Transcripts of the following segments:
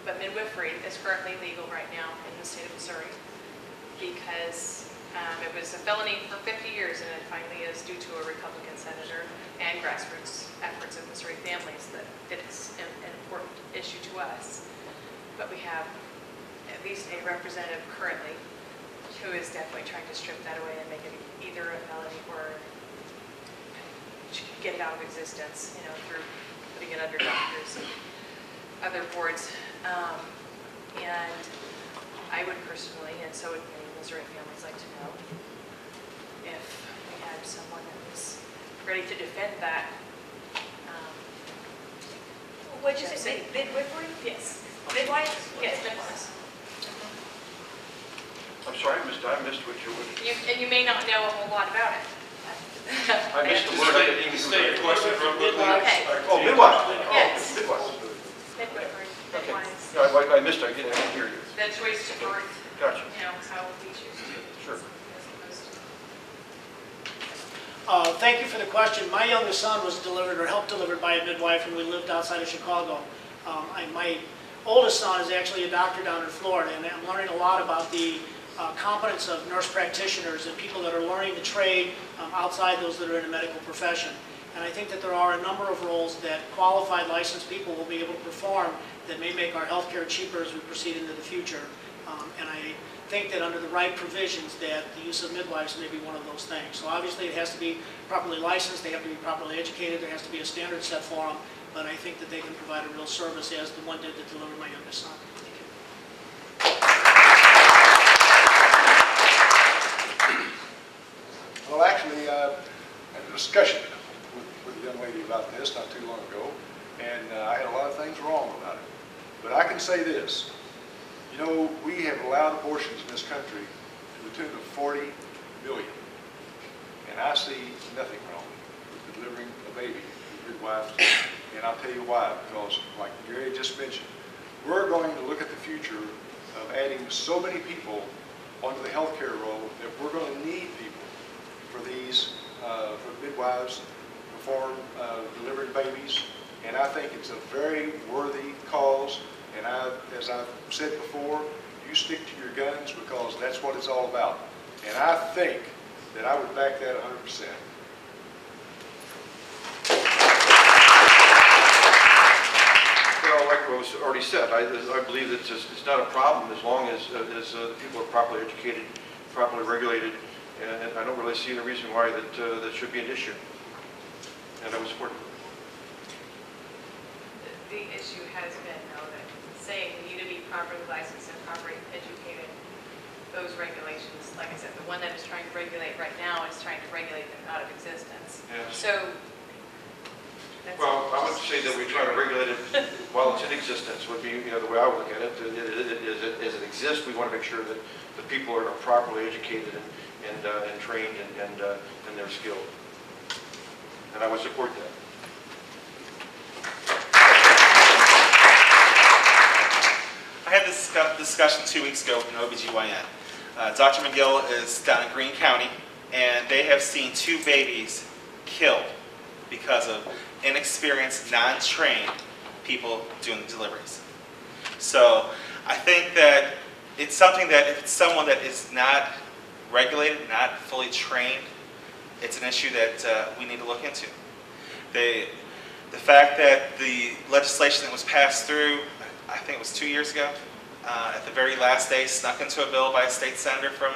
But midwifery is currently legal right now in the state of Missouri because it was a felony for 50 years, and it finally is due to a Republican senator and grassroots efforts of Missouri families that it's an important issue to us. But we have at least a representative currently who is definitely trying to strip that away and make it either a felony or get it out of existence, you know, through putting it under doctors and other boards. And I would personally, and so would many Missouri families, like to know if we had someone that was ready to defend that. What did you say, midwifery? Yes. Midwives? Yes, midwives. I'm sorry, I missed what you were. And you may not know a whole lot about it. I missed the word. I didn't State your question from midwives. Okay. Oh, midwife. Yes. Midwife. Midwifery, Okay. midwives. No, I missed it. I didn't hear you. The choice to birth, Gotcha. you know, how we choose to. Sure. As opposed to. Thank you for the question. My youngest son was delivered or helped delivered by a midwife when we lived outside of Chicago. My oldest son is actually a doctor down in Florida, and I'm learning a lot about the competence of nurse practitioners and people that are learning the trade outside those that are in the medical profession. And I think that there are a number of roles that qualified licensed people will be able to perform that may make our healthcare cheaper as we proceed into the future. And I think that under the right provisions that the use of midwives may be one of those things. So obviously it has to be properly licensed, they have to be properly educated, there has to be a standard set for them, but I think that they can provide a real service as the one did that delivered my youngest son. Well, actually, I had a discussion with a young lady about this not too long ago, and I had a lot of things wrong about it. But I can say this, you know, we have allowed abortions in this country to the tune of 40 million, and I see nothing wrong with delivering a baby to midwives, and I'll tell you why, because like Gary just mentioned, we're going to look at the future of adding so many people onto the healthcare role that we're going to need people for these, for midwives to perform delivering babies. And I think it's a very worthy cause. And as I've said before, you stick to your guns because that's what it's all about. And I think that I would back that 100%. Well, like what was already said, I believe that it's not a problem as long as the people are properly educated, properly regulated, and I don't really see any reason why that should be an issue. And I would support it. The issue has been, though, that saying you need to be properly licensed and properly educated, those regulations, like I said, the one that is trying to regulate right now is trying to regulate them out of existence. Yes. So, that's Well, I would say that we try to regulate it while it's in existence would be, you know, the way I would look at it. As it exists, we want to make sure that the people are properly educated and trained and they're skilled. And I would support that. I had this discussion 2 weeks ago with an OBGYN. Dr. McGill is down in Greene County, and they have seen 2 babies killed because of inexperienced, non-trained people doing the deliveries. So I think that it's something that if it's someone that is not regulated, not fully trained, it's an issue that we need to look into. The fact that the legislation that was passed through, I think it was 2 years ago, at the very last day, snuck into a bill by a state senator from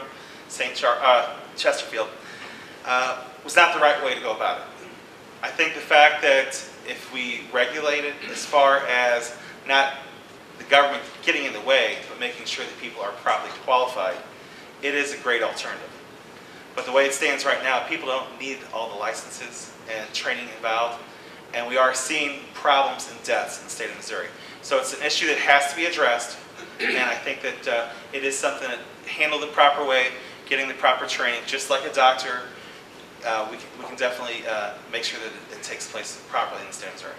Chesterfield, was not the right way to go about it. I think the fact that if we regulate it as far as not the government getting in the way, but making sure that people are properly qualified, it is a great alternative. But the way it stands right now, people don't need all the licenses and training involved, and we are seeing problems and deaths in the state of Missouri. So it's an issue that has to be addressed, and I think that it is something that handled the proper way, getting the proper training, just like a doctor, we can definitely make sure that it takes place properly in the state of Missouri.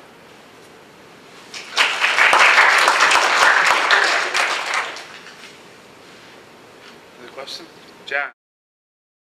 Another question? John.